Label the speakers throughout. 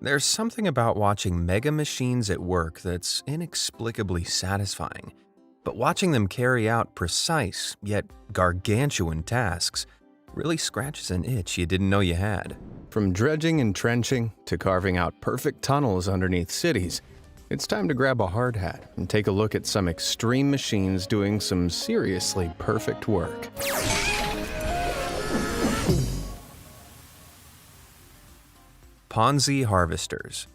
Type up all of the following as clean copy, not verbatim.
Speaker 1: There's something about watching mega machines at work that's inexplicably satisfying, but watching them carry out precise yet gargantuan tasks really scratches an itch you didn't know you had. From dredging and trenching to carving out perfect tunnels underneath cities, it's time to grab a hard hat and take a look at some extreme machines doing some seriously perfect work. Ponzi harvesters.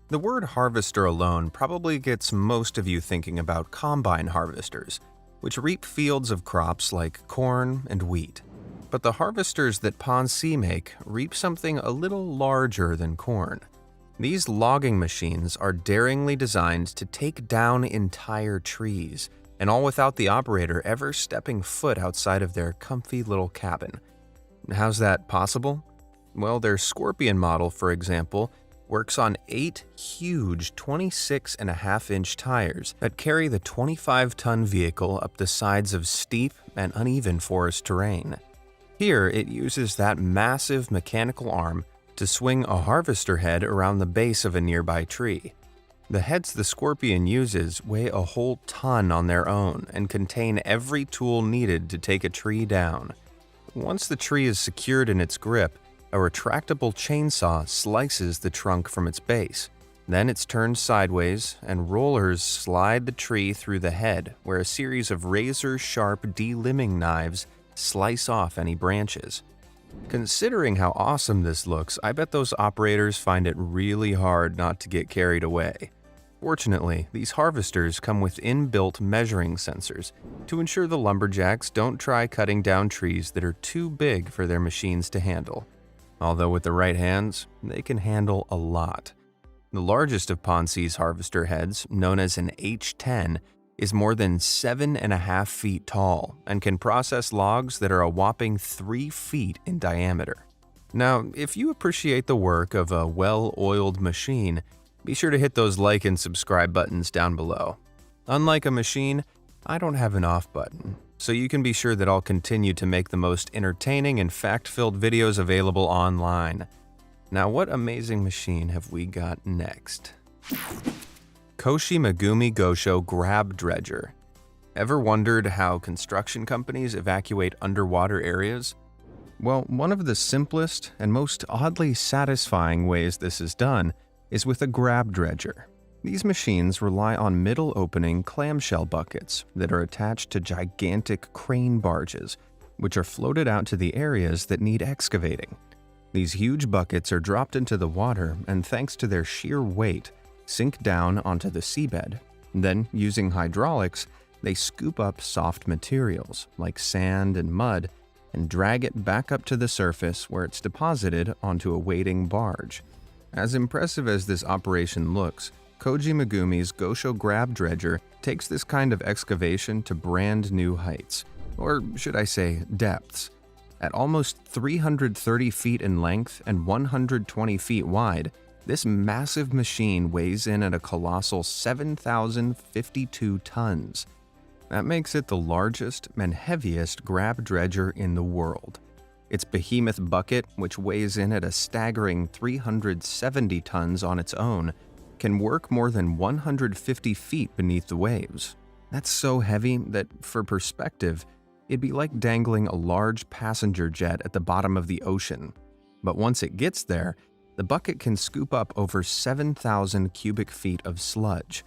Speaker 1: The word harvester alone probably gets most of you thinking about combine harvesters, which reap fields of crops like corn and wheat. But the harvesters that Ponzi make reap something a little larger than corn. These logging machines are daringly designed to take down entire trees, and all without the operator ever stepping foot outside of their comfy little cabin. How's that possible? Well, their Scorpion model, for example, works on 8 huge 26.5-inch tires that carry the 25-ton vehicle up the sides of steep and uneven forest terrain. Here, it uses that massive mechanical arm to swing a harvester head around the base of a nearby tree. The heads the Scorpion uses weigh a whole ton on their own and contain every tool needed to take a tree down. Once the tree is secured in its grip, a retractable chainsaw slices the trunk from its base. Then it's turned sideways, and rollers slide the tree through the head, where a series of razor-sharp delimbing knives slice off any branches. Considering how awesome this looks, I bet those operators find it really hard not to get carried away. Fortunately, these harvesters come with inbuilt measuring sensors to ensure the lumberjacks don't try cutting down trees that are too big for their machines to handle. Although with the right hands, they can handle a lot. The largest of Ponzi's harvester heads, known as an H10, is more than 7.5 feet tall and can process logs that are a whopping 3 feet in diameter. Now, if you appreciate the work of a well-oiled machine, be sure to hit those like and subscribe buttons down below. Unlike a machine, I don't have an off button, so you can be sure that I'll continue to make the most entertaining and fact-filled videos available online. Now, what amazing machine have we got next? Koshi Megumi Gosho Grab Dredger. Ever wondered how construction companies evacuate underwater areas? Well, one of the simplest and most oddly satisfying ways this is done is with a grab dredger. These machines rely on middle-opening clamshell buckets that are attached to gigantic crane barges, which are floated out to the areas that need excavating. These huge buckets are dropped into the water and, thanks to their sheer weight, sink down onto the seabed. Then, using hydraulics, they scoop up soft materials like sand and mud and drag it back up to the surface where it's deposited onto a waiting barge. As impressive as this operation looks, Koji Megumi's Gosho Grab Dredger takes this kind of excavation to brand new heights, or should I say depths. At almost 330 feet in length and 120 feet wide, this massive machine weighs in at a colossal 7,052 tons. That makes it the largest and heaviest grab dredger in the world. Its behemoth bucket, which weighs in at a staggering 370 tons on its own, can work more than 150 feet beneath the waves. That's so heavy that, for perspective, it'd be like dangling a large passenger jet at the bottom of the ocean. But once it gets there, the bucket can scoop up over 7,000 cubic feet of sludge.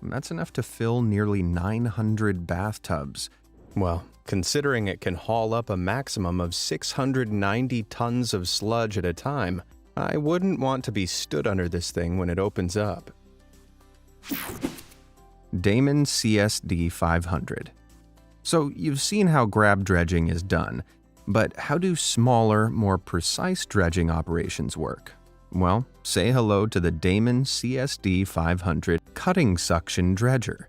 Speaker 1: That's enough to fill nearly 900 bathtubs. Well, considering it can haul up a maximum of 690 tons of sludge at a time, I wouldn't want to be stood under this thing when it opens up. Daman CSD 500. So you've seen how grab dredging is done, but how do smaller, more precise dredging operations work? Well, say hello to the Daman CSD 500 cutting suction dredger.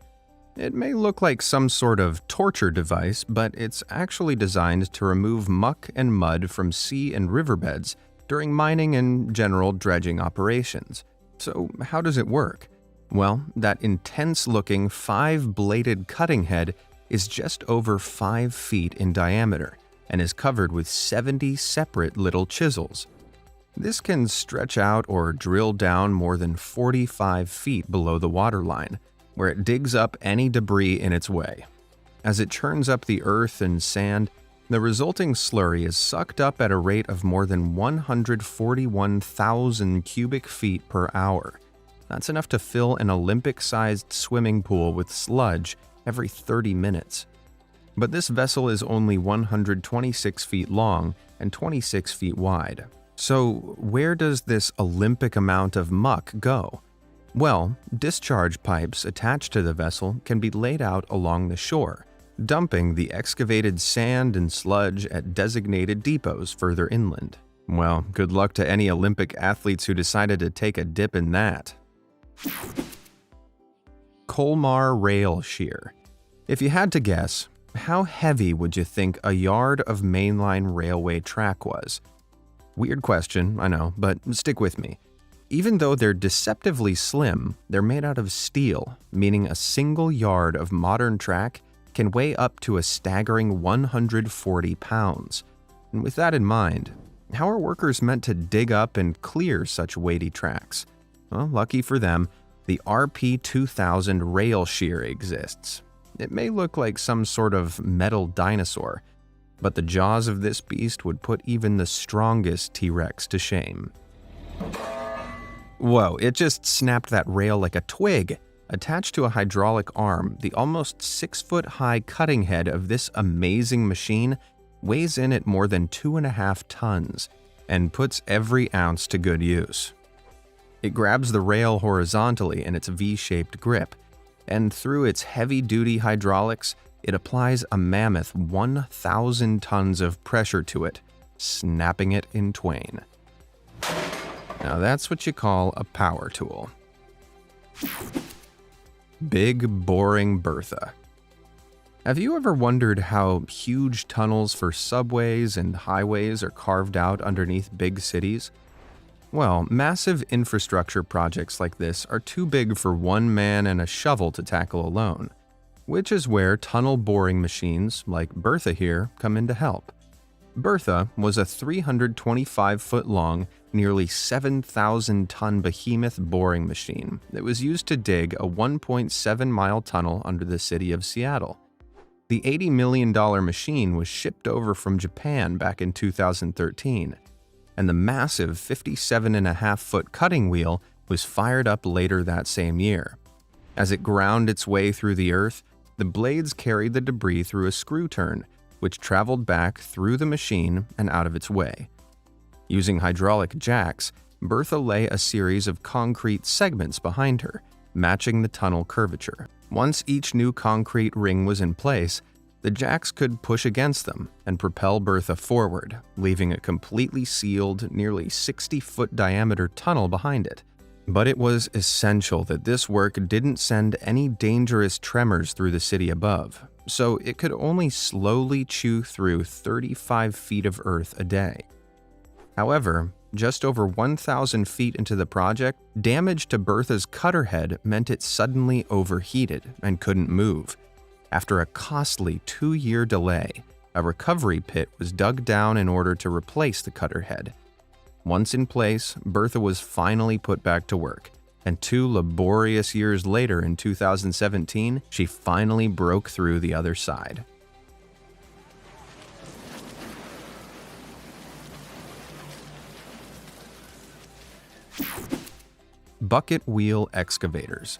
Speaker 1: It may look like some sort of torture device, but it's actually designed to remove muck and mud from sea and riverbeds during mining and general dredging operations. So how does it work? Well, that intense-looking 5-bladed cutting head is just over 5 feet in diameter and is covered with 70 separate little chisels. This can stretch out or drill down more than 45 feet below the waterline, where it digs up any debris in its way. As it churns up the earth and sand, the resulting slurry is sucked up at a rate of more than 141,000 cubic feet per hour. That's enough to fill an Olympic-sized swimming pool with sludge every 30 minutes. But this vessel is only 126 feet long and 26 feet wide. So where does this Olympic amount of muck go? Well, discharge pipes attached to the vessel can be laid out along the shore, dumping the excavated sand and sludge at designated depots further inland. Well, good luck to any Olympic athletes who decided to take a dip in that. Colmar Rail Shear. If you had to guess, how heavy would you think a yard of mainline railway track was? Weird question, I know, but stick with me. Even though they're deceptively slim, they're made out of steel, meaning a single yard of modern track can weigh up to a staggering 140 pounds. And with that in mind, how are workers meant to dig up and clear such weighty tracks? Well, lucky for them, the RP2000 rail shear exists. It may look like some sort of metal dinosaur, but the jaws of this beast would put even the strongest T-Rex to shame. Whoa, it just snapped that rail like a twig. Attached to a hydraulic arm, the almost 6-foot-high cutting head of this amazing machine weighs in at more than 2.5 tons and puts every ounce to good use. It grabs the rail horizontally in its V-shaped grip, and through its heavy-duty hydraulics, it applies a mammoth 1,000 tons of pressure to it, snapping it in twain. Now that's what you call a power tool. Big Boring Bertha. Have you ever wondered how huge tunnels for subways and highways are carved out underneath big cities? Well, massive infrastructure projects like this are too big for one man and a shovel to tackle alone, which is where tunnel boring machines like Bertha here come in to help. Bertha was a 325-foot-long, nearly 7,000-ton behemoth boring machine that was used to dig a 1.7-mile tunnel under the city of Seattle. The $80 million machine was shipped over from Japan back in 2013, and the massive 57.5-foot cutting wheel was fired up later that same year. As it ground its way through the earth, the blades carried the debris through a screw turn, which traveled back through the machine and out of its way. Using hydraulic jacks, Bertha lay a series of concrete segments behind her, matching the tunnel curvature. Once each new concrete ring was in place, the jacks could push against them and propel Bertha forward, leaving a completely sealed, nearly 60-foot diameter tunnel behind it. But it was essential that this work didn't send any dangerous tremors through the city above, so it could only slowly chew through 35 feet of earth a day. However, just over 1,000 feet into the project, damage to Bertha's cutter head meant it suddenly overheated and couldn't move. After a costly 2-year delay, a recovery pit was dug down in order to replace the cutter head. Once in place, Bertha was finally put back to work, and 2 laborious years later in 2017, she finally broke through the other side. Bucket wheel excavators.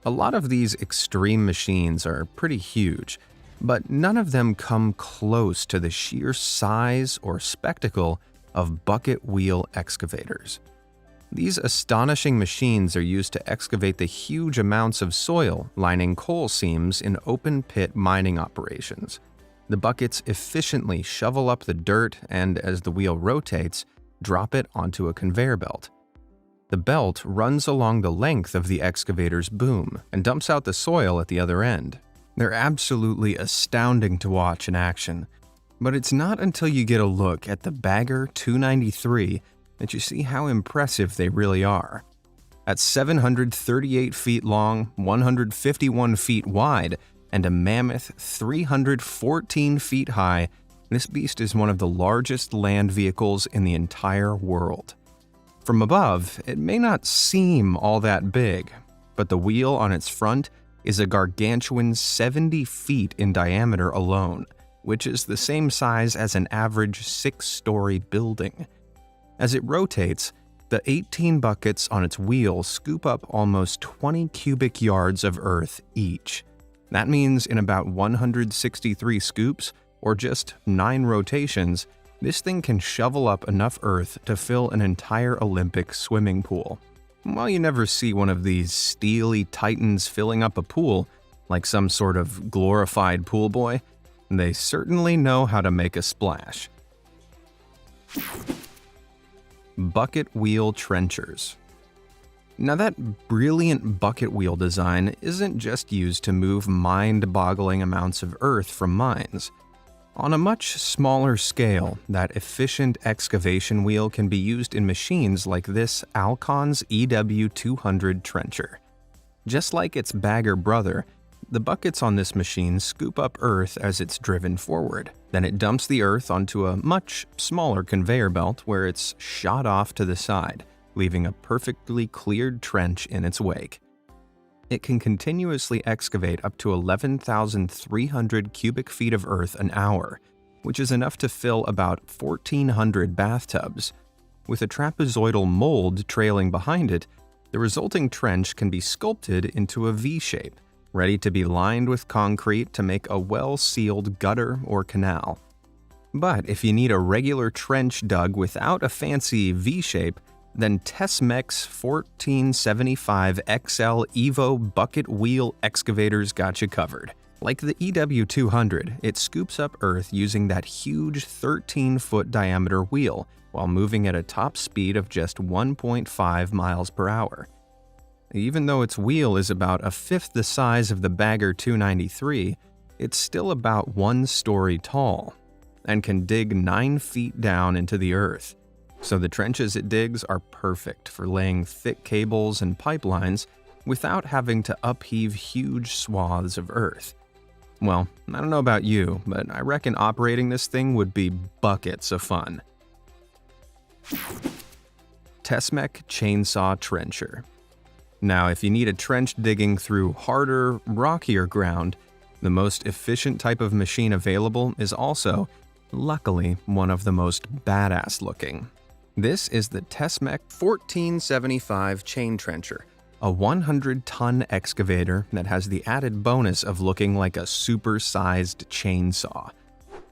Speaker 1: A lot of these extreme machines are pretty huge, but none of them come close to the sheer size or spectacle of bucket wheel excavators. These astonishing machines are used to excavate the huge amounts of soil lining coal seams in open pit mining operations. The buckets efficiently shovel up the dirt and, as the wheel rotates, drop it onto a conveyor belt. The belt runs along the length of the excavator's boom and dumps out the soil at the other end. They're absolutely astounding to watch in action, but it's not until you get a look at the Bagger 293 that you see how impressive they really are. At 738 feet long, 151 feet wide, and a mammoth 314 feet high, This beast is one of the largest land vehicles in the entire world. From above, it may not seem all that big, but the wheel on its front is a gargantuan 70 feet in diameter alone, which is the same size as an average 6-story building. As it rotates, the 18 buckets on its wheel scoop up almost 20 cubic yards of earth each. That means in about 163 scoops, or just 9 rotations, this thing can shovel up enough earth to fill an entire Olympic swimming pool. While you never see one of these steely titans filling up a pool, like some sort of glorified pool boy, they certainly know how to make a splash. Bucket wheel trenchers. Now that brilliant bucket wheel design isn't just used to move mind-boggling amounts of earth from mines. On a much smaller scale, that efficient excavation wheel can be used in machines like this Alcon's EW200 trencher. Just like its bagger brother, the buckets on this machine scoop up earth as it's driven forward. Then it dumps the earth onto a much smaller conveyor belt where it's shot off to the side, leaving a perfectly cleared trench in its wake. It can continuously excavate up to 11,300 cubic feet of earth an hour, which is enough to fill about 1,400 bathtubs. With a trapezoidal mold trailing behind it, the resulting trench can be sculpted into a V-shape, ready to be lined with concrete to make a well-sealed gutter or canal. But if you need a regular trench dug without a fancy V-shape, then Tesmex 1475 XL Evo bucket wheel excavators got you covered. Like the EW200, it scoops up earth using that huge 13-foot diameter wheel while moving at a top speed of just 1.5 miles per hour. Even though its wheel is about a fifth the size of the Bagger 293, it's still about 1 story tall and can dig 9 feet down into the earth. So the trenches it digs are perfect for laying thick cables and pipelines without having to upheave huge swaths of earth. Well, I don't know about you, but I reckon operating this thing would be buckets of fun. Tesmec Chainsaw Trencher. Now, if you need a trench digging through harder, rockier ground, the most efficient type of machine available is also, luckily, one of the most badass looking. This is the Tesmec 1475 Chain Trencher, a 100-ton excavator that has the added bonus of looking like a super-sized chainsaw.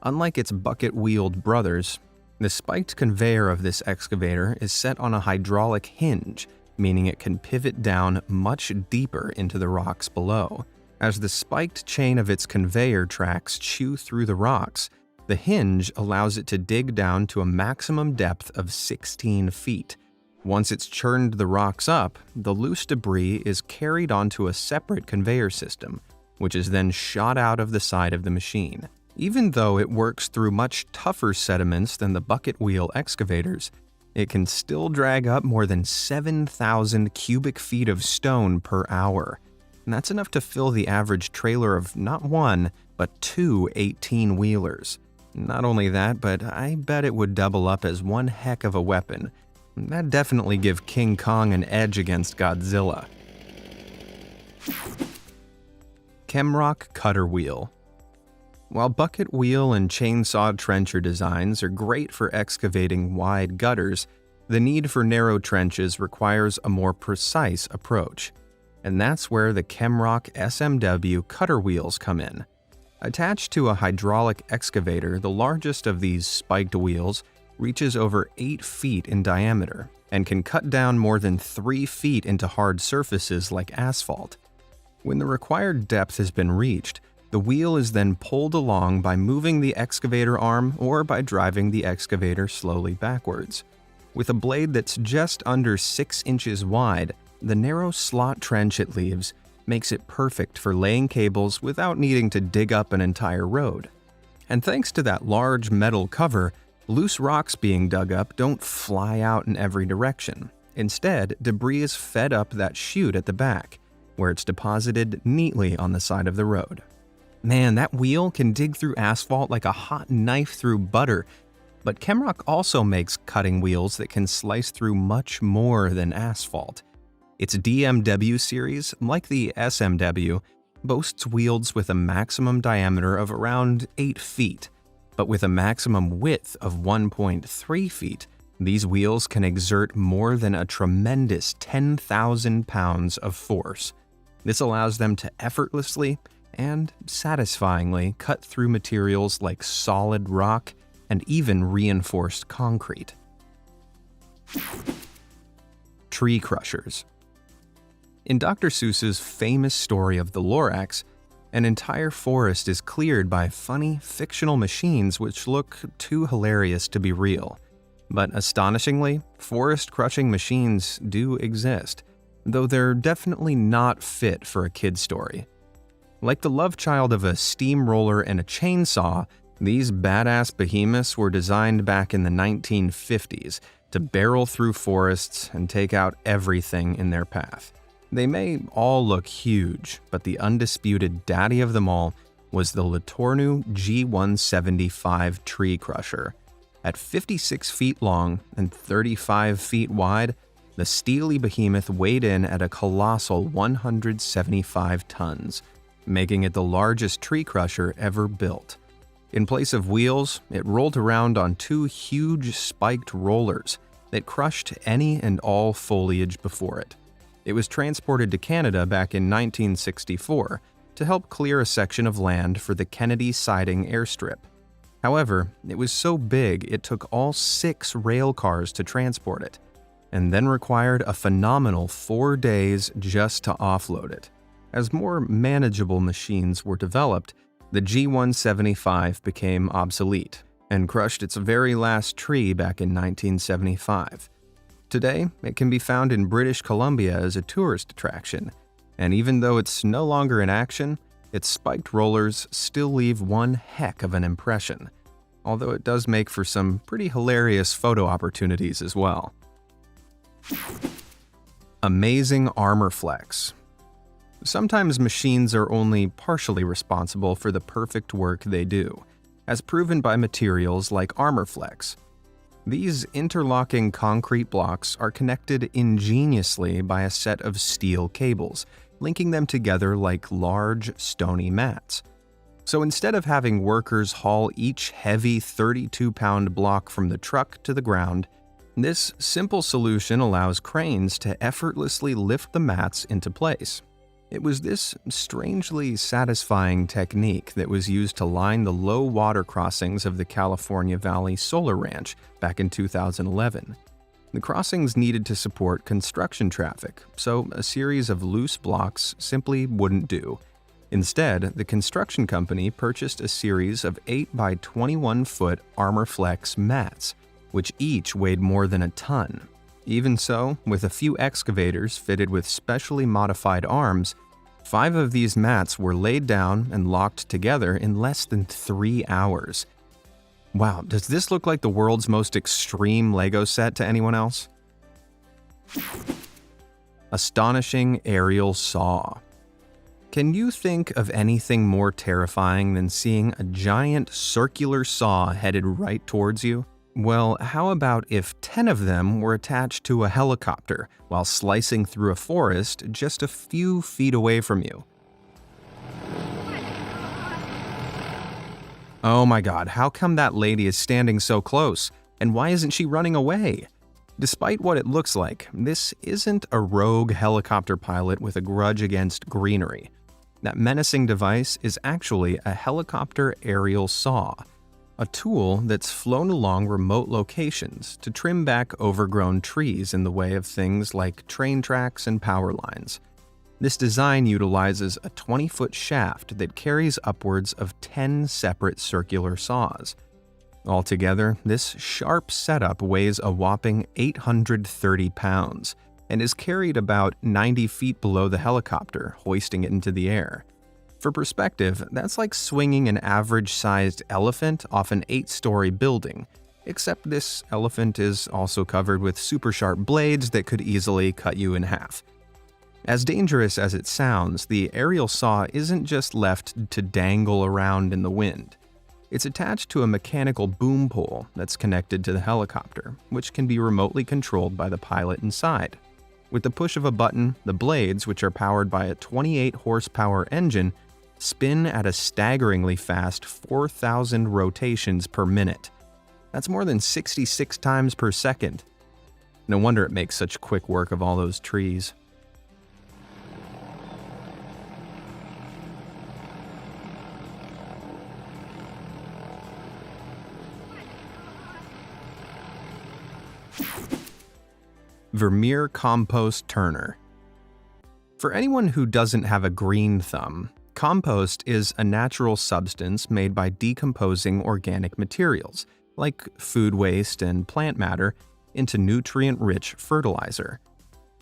Speaker 1: Unlike its bucket-wheeled brothers, the spiked conveyor of this excavator is set on a hydraulic hinge, meaning it can pivot down much deeper into the rocks below. As the spiked chain of its conveyor tracks chew through the rocks, the hinge allows it to dig down to a maximum depth of 16 feet. Once it's churned the rocks up, the loose debris is carried onto a separate conveyor system, which is then shot out of the side of the machine. Even though it works through much tougher sediments than the bucket wheel excavators, it can still drag up more than 7,000 cubic feet of stone per hour. And that's enough to fill the average trailer of not one, but 2 18-wheelers. Not only that, but I bet it would double up as one heck of a weapon. That'd definitely give King Kong an edge against Godzilla. Chemrock Cutter Wheel. While bucket wheel and chainsaw trencher designs are great for excavating wide gutters, the need for narrow trenches requires a more precise approach. And that's where the Chemrock SMW cutter wheels come in. Attached to a hydraulic excavator, the largest of these spiked wheels reaches over 8 feet in diameter and can cut down more than 3 feet into hard surfaces like asphalt. When the required depth has been reached, the wheel is then pulled along by moving the excavator arm or by driving the excavator slowly backwards. With a blade that's just under 6 inches wide, the narrow slot trench it leaves makes it perfect for laying cables without needing to dig up an entire road. And thanks to that large metal cover, loose rocks being dug up don't fly out in every direction. Instead, debris is fed up that chute at the back, where it's deposited neatly on the side of the road. Man, that wheel can dig through asphalt like a hot knife through butter. But Kemrock also makes cutting wheels that can slice through much more than asphalt. Its DMW series, like the SMW, boasts wheels with a maximum diameter of around 8 feet. But with a maximum width of 1.3 feet, these wheels can exert more than a tremendous 10,000 pounds of force. This allows them to effortlessly and satisfyingly cut through materials like solid rock and even reinforced concrete. Tree crushers. In Dr. Seuss's famous story of the Lorax, an entire forest is cleared by funny, fictional machines which look too hilarious to be real. But astonishingly, forest-crushing machines do exist, though they're definitely not fit for a kid's story. Like the love child of a steamroller and a chainsaw, these badass behemoths were designed back in the 1950s to barrel through forests and take out everything in their path. They may all look huge, but the undisputed daddy of them all was the Litornu G175 tree crusher. At 56 feet long and 35 feet wide, the steely behemoth weighed in at a colossal 175 tons, making it the largest tree crusher ever built. In place of wheels, it rolled around on 2 huge spiked rollers that crushed any and all foliage before it. It was transported to Canada back in 1964 to help clear a section of land for the Kennedy Siding airstrip. However, it was so big it took all 6 rail cars to transport it, and then required a phenomenal 4 days just to offload it. As more manageable machines were developed, the G175 became obsolete and crushed its very last tree back in 1975. Today, it can be found in British Columbia as a tourist attraction, and even though it's no longer in action, its spiked rollers still leave one heck of an impression, although it does make for some pretty hilarious photo opportunities as well. Amazing armor flex. Sometimes machines are only partially responsible for the perfect work they do, as proven by materials like ArmorFlex. These interlocking concrete blocks are connected ingeniously by a set of steel cables, linking them together like large, stony mats. So instead of having workers haul each heavy 32-pound block from the truck to the ground, this simple solution allows cranes to effortlessly lift the mats into place. It was this strangely satisfying technique that was used to line the low water crossings of the California Valley Solar Ranch back in 2011. The crossings needed to support construction traffic, so a series of loose blocks simply wouldn't do. Instead, the construction company purchased a series of 8 by 21-foot ArmorFlex mats, which each weighed more than a ton. Even so, with a few excavators fitted with specially modified arms, 5 of these mats were laid down and locked together in less than 3 hours. Wow, does this look like the world's most extreme Lego set to anyone else? Astonishing aerial saw. Can you think of anything more terrifying than seeing a giant circular saw headed right towards you? Well, how about if 10 of them were attached to a helicopter while slicing through a forest just a few feet away from you? Oh my god, how come that lady is standing so close? And why isn't she running away? Despite what it looks like, this isn't a rogue helicopter pilot with a grudge against greenery. That menacing device is actually a helicopter aerial saw, a tool that's flown along remote locations to trim back overgrown trees in the way of things like train tracks and power lines. This design utilizes a 20-foot shaft that carries upwards of 10 separate circular saws. Altogether, this sharp setup weighs a whopping 830 pounds and is carried about 90 feet below the helicopter, hoisting it into the air. For perspective, that's like swinging an average-sized elephant off an 8-story building, except this elephant is also covered with super sharp blades that could easily cut you in half. As dangerous as it sounds, the aerial saw isn't just left to dangle around in the wind. It's attached to a mechanical boom pole that's connected to the helicopter, which can be remotely controlled by the pilot inside. With the push of a button, the blades, which are powered by a 28-horsepower engine, spin at a staggeringly fast 4,000 rotations per minute. That's more than 66 times per second. No wonder it makes such quick work of all those trees. Vermeer Compost Turner. For anyone who doesn't have a green thumb, compost is a natural substance made by decomposing organic materials, like food waste and plant matter, into nutrient-rich fertilizer.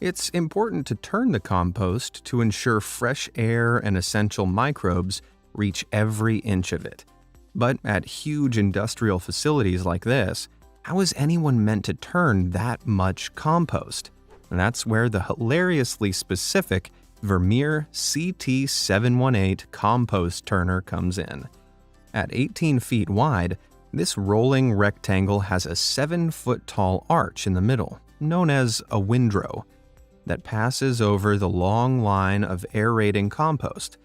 Speaker 1: It's important to turn the compost to ensure fresh air and essential microbes reach every inch of it. But at huge industrial facilities like this, how is anyone meant to turn that much compost? And that's where the hilariously specific Vermeer CT718 compost turner comes in. At 18 feet wide, this rolling rectangle has a 7-foot-tall arch in the middle, known as a windrow, that passes over the long line of aerating compost.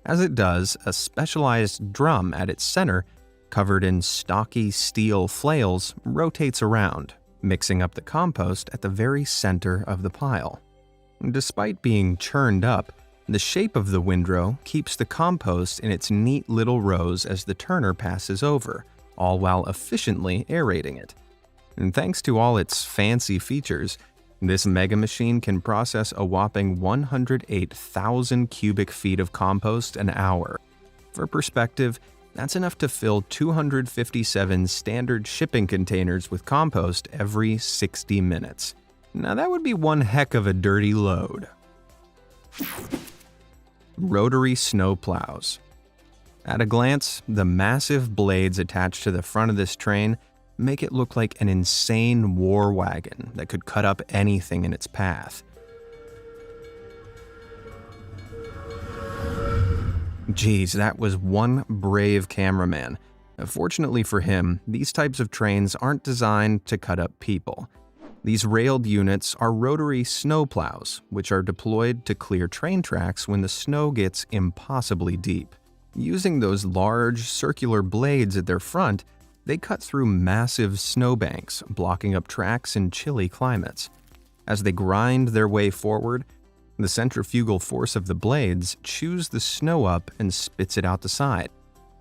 Speaker 1: As it does, a specialized drum at its center, covered in stocky steel flails, rotates around, mixing up the compost at the very center of the pile. Despite being churned up, the shape of the windrow keeps the compost in its neat little rows as the turner passes over, all while efficiently aerating it. And thanks to all its fancy features, this mega machine can process a whopping 108,000 cubic feet of compost an hour. For perspective, that's enough to fill 257 standard shipping containers with compost every 60 minutes. Now that would be one heck of a dirty load. Rotary snowplows. At a glance, the massive blades attached to the front of this train make it look like an insane war wagon that could cut up anything in its path. Geez, that was one brave cameraman. Fortunately for him, these types of trains aren't designed to cut up people. These railed units are rotary snowplows, which are deployed to clear train tracks when the snow gets impossibly deep. Using those large, circular blades at their front, they cut through massive snowbanks, blocking up tracks in chilly climates. As they grind their way forward, the centrifugal force of the blades chews the snow up and spits it out the side.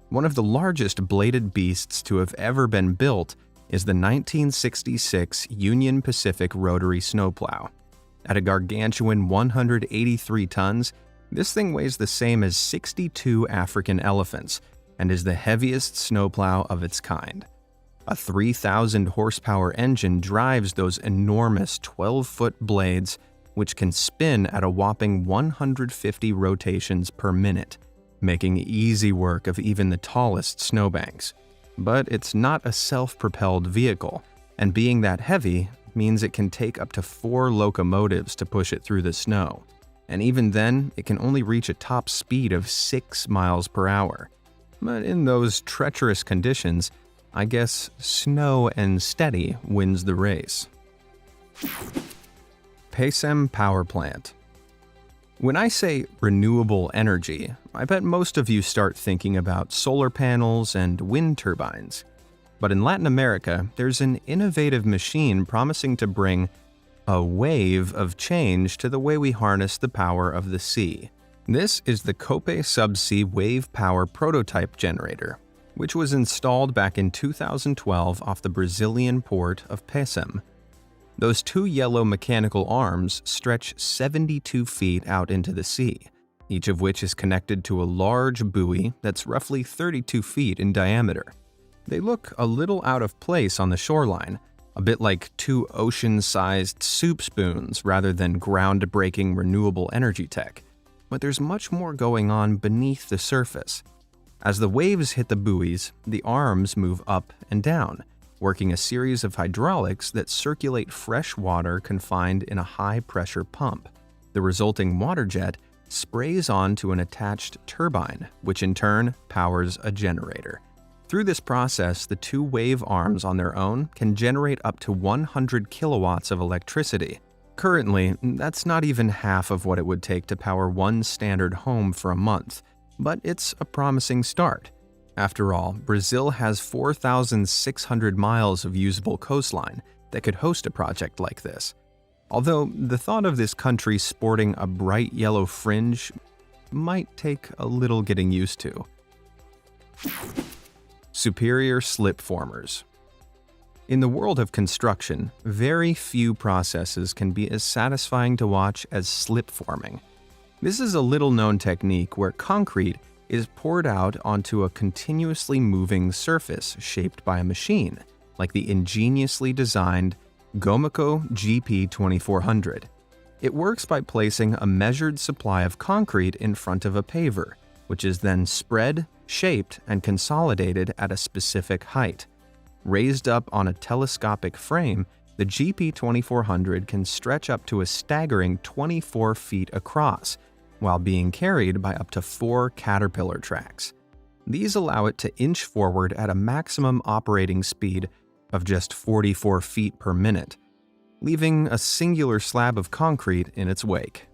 Speaker 1: One of the largest bladed beasts to have ever been built is the 1966 Union Pacific rotary snowplow. At a gargantuan 183 tons, this thing weighs the same as 62 African elephants and is the heaviest snowplow of its kind. A 3,000 horsepower engine drives those enormous 12-foot blades, which can spin at a whopping 150 rotations per minute, making easy work of even the tallest snowbanks. But it's not a self-propelled vehicle, and being that heavy means it can take up to 4 locomotives to push it through the snow. And even then, it can only reach a top speed of 6 miles per hour. But in those treacherous conditions, I guess snow and steady wins the race. Pesem Power Plant. When I say renewable energy, I bet most of you start thinking about solar panels and wind turbines. But in Latin America, there's an innovative machine promising to bring a wave of change to the way we harness the power of the sea. This is the Cope Subsea Wave Power Prototype Generator, which was installed back in 2012 off the Brazilian port of Pesem. Those 2 yellow mechanical arms stretch 72 feet out into the sea, each of which is connected to a large buoy that's roughly 32 feet in diameter. They look a little out of place on the shoreline, a bit like 2 ocean-sized soup spoons rather than groundbreaking renewable energy tech. But there's much more going on beneath the surface. As the waves hit the buoys, the arms move up and down, working a series of hydraulics that circulate fresh water confined in a high-pressure pump. The resulting water jet sprays onto an attached turbine, which in turn powers a generator. Through this process, the two wave arms on their own can generate up to 100 kilowatts of electricity. Currently, that's not even half of what it would take to power one standard home for a month, but it's a promising start. After all, Brazil has 4,600 miles of usable coastline that could host a project like this. Although the thought of this country sporting a bright yellow fringe might take a little getting used to. Superior slip formers. In the world of construction, very few processes can be as satisfying to watch as slip forming. This is a little-known technique where concrete is poured out onto a continuously moving surface shaped by a machine, like the ingeniously designed Gomaco GP2400. It works by placing a measured supply of concrete in front of a paver, which is then spread, shaped, and consolidated at a specific height. Raised up on a telescopic frame, the GP2400 can stretch up to a staggering 24 feet across, while being carried by up to 4 caterpillar tracks. These allow it to inch forward at a maximum operating speed of just 44 feet per minute, leaving a singular slab of concrete in its wake.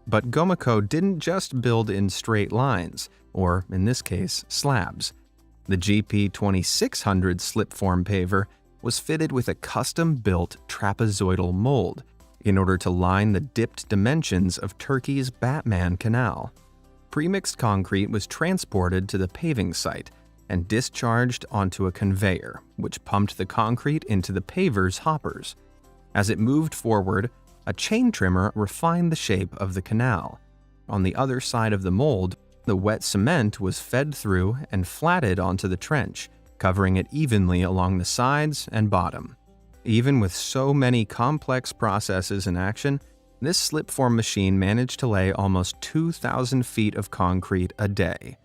Speaker 1: But Gomaco didn't just build in straight lines, or in this case, slabs. The GP2600 slipform paver was fitted with a custom-built trapezoidal mold in order to line the dipped dimensions of Turkey's Batman Canal. Premixed concrete was transported to the paving site and discharged onto a conveyor, which pumped the concrete into the paver's hoppers. As it moved forward, a chain trimmer refined the shape of the canal. On the other side of the mold, the wet cement was fed through and flatted onto the trench, covering it evenly along the sides and bottom. Even with so many complex processes in action, this slipform machine managed to lay almost 2,000 feet of concrete a day.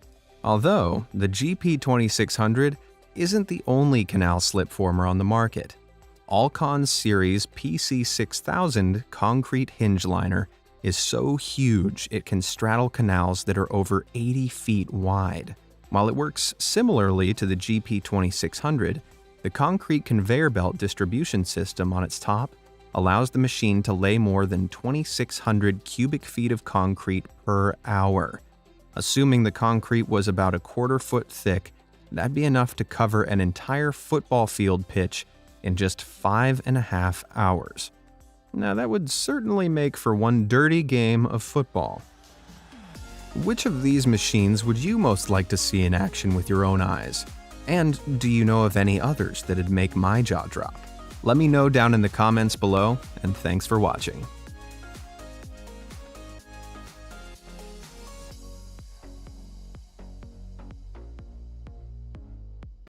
Speaker 1: Although the GP2600 isn't the only canal slipformer on the market. Alcon's series PC6000 concrete hinge liner is so huge it can straddle canals that are over 80 feet wide. While it works similarly to the GP2600, the concrete conveyor belt distribution system on its top allows the machine to lay more than 2,600 cubic feet of concrete per hour. Assuming the concrete was about a quarter foot thick, that'd be enough to cover an entire football field pitch in just 5.5 hours. Now that would certainly make for one dirty game of football. Which of these machines would you most like to see in action with your own eyes? And do you know of any others that'd make my jaw drop? Let me know down in the comments below, and thanks for watching.